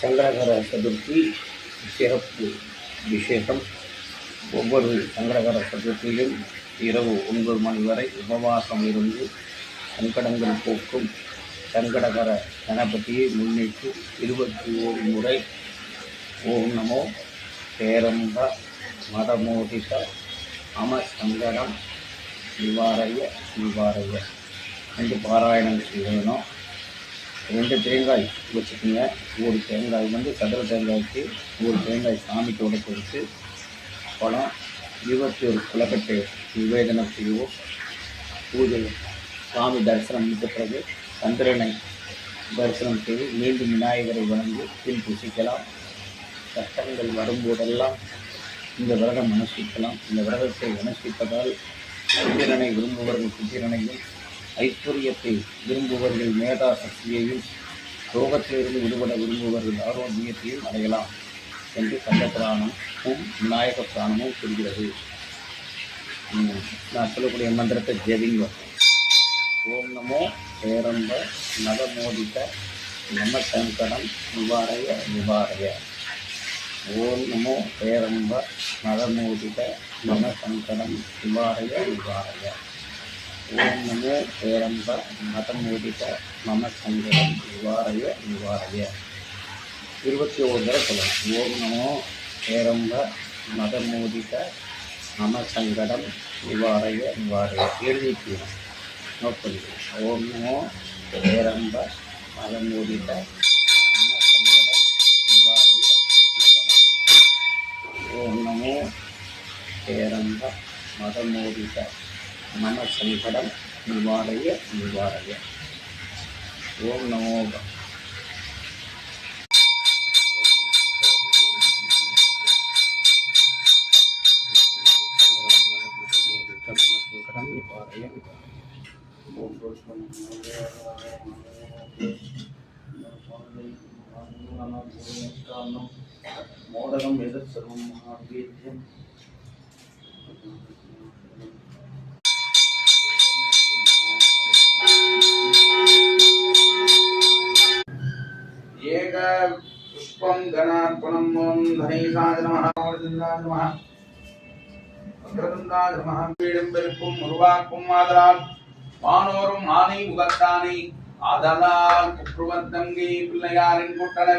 சங்கடகர சதுர்த்தி சிறப்பு விசேஷம். ஒவ்வொரு சங்கடகர சதுர்த்தியிலும் இரவு 9 மணி வரை உபவாசம் இருந்து சங்கடங்கள் போக்கும் சங்கடகர கணபதியை முன்னிட்டு 21 முறை ஓம் நமோ பேரம்ப மதமோதித அமசங்கடம் நிவாரய நிவாரய என்று பாராயணம் செய்யணும். 2 தேங்காய் வச்சுக்கோங்க. ஒரு தேங்காய் சதுர தேங்காய்க்கு ஒரு தேங்காய் சாமிக்கு உடைச்சி வச்சு பழம் 21 குலக்கட்டை நிவேதனம் செய்வோம். பூஜை சுவாமி தரிசனம் முடித்த பிறகு சந்திரனை தரிசனம் செய்து மீண்டும் விநாயகரை வணங்கி பின் புசிக்கலாம். கஷ்டங்கள் வரும்போதெல்லாம் இந்த விரதம் அனுஷ்டிக்கலாம். இந்த விரதத்தை அனுஷ்டிப்பதால் புத்திரனை விரும்புவர்கள் புத்திரனையும், ஐஸ்வர்யத்தை விரும்புவர்கள் மேதா சக்தியையும், ரோகத்திலிருந்து விடுபட விரும்புவர்கள் ஆரோக்கியத்தையும் அடையலாம் என்று கந்த புராணமும் விநாயக புராணமும் சொல்கிறது. நான் சொல்லக்கூடிய மந்திரத்தை ஜெபிங்க. ஓம் நமோ பேரம்ப நவமோதித நம சங்கடம் நிவாரய நிவாரய. ஓம் நமோ பேரம்ப நவமோதித நம சங்கடம் நிவாரய நிவாரய. ஓம் நமோ பேரம்ப மதமோதித மம சங்கடம் நிவாரய நிவாரய. 21 தடவை சொல்லலாம். ஓம் நமோ பேரம்ப மதமோதித மம சங்கடம் நிவாரய நிவாரய. எழுதிக்கலாம், நோட் பண்ணிக்கலாம். ஓம் நமோ பேரம்ப மதமோதித மம சங்கடம் நிவாரய நிவாரய. ஓம் நமோ பேரம்ப மதமோதித மம சங்கடம் நிவாரய நிவாரய. ஓம் நமோ சங்கடம் நிவாரய. மோதகம் எதிர் சர்வம் மகாவேத்யம். ஏக புஷ்பம் கணார்ப்பணம். ஓம் தனேசாய நமஹ ஓம் நமஹ அக்ரதுண்டாய நமஹ. வீடும்பெருக்கும் உருவாக்கும் ஆதலால் வானோரும் ஆனை முகத்தானை ஆதலால் குற்றுவத்தங்கை பிள்ளையாரின் கூட்டண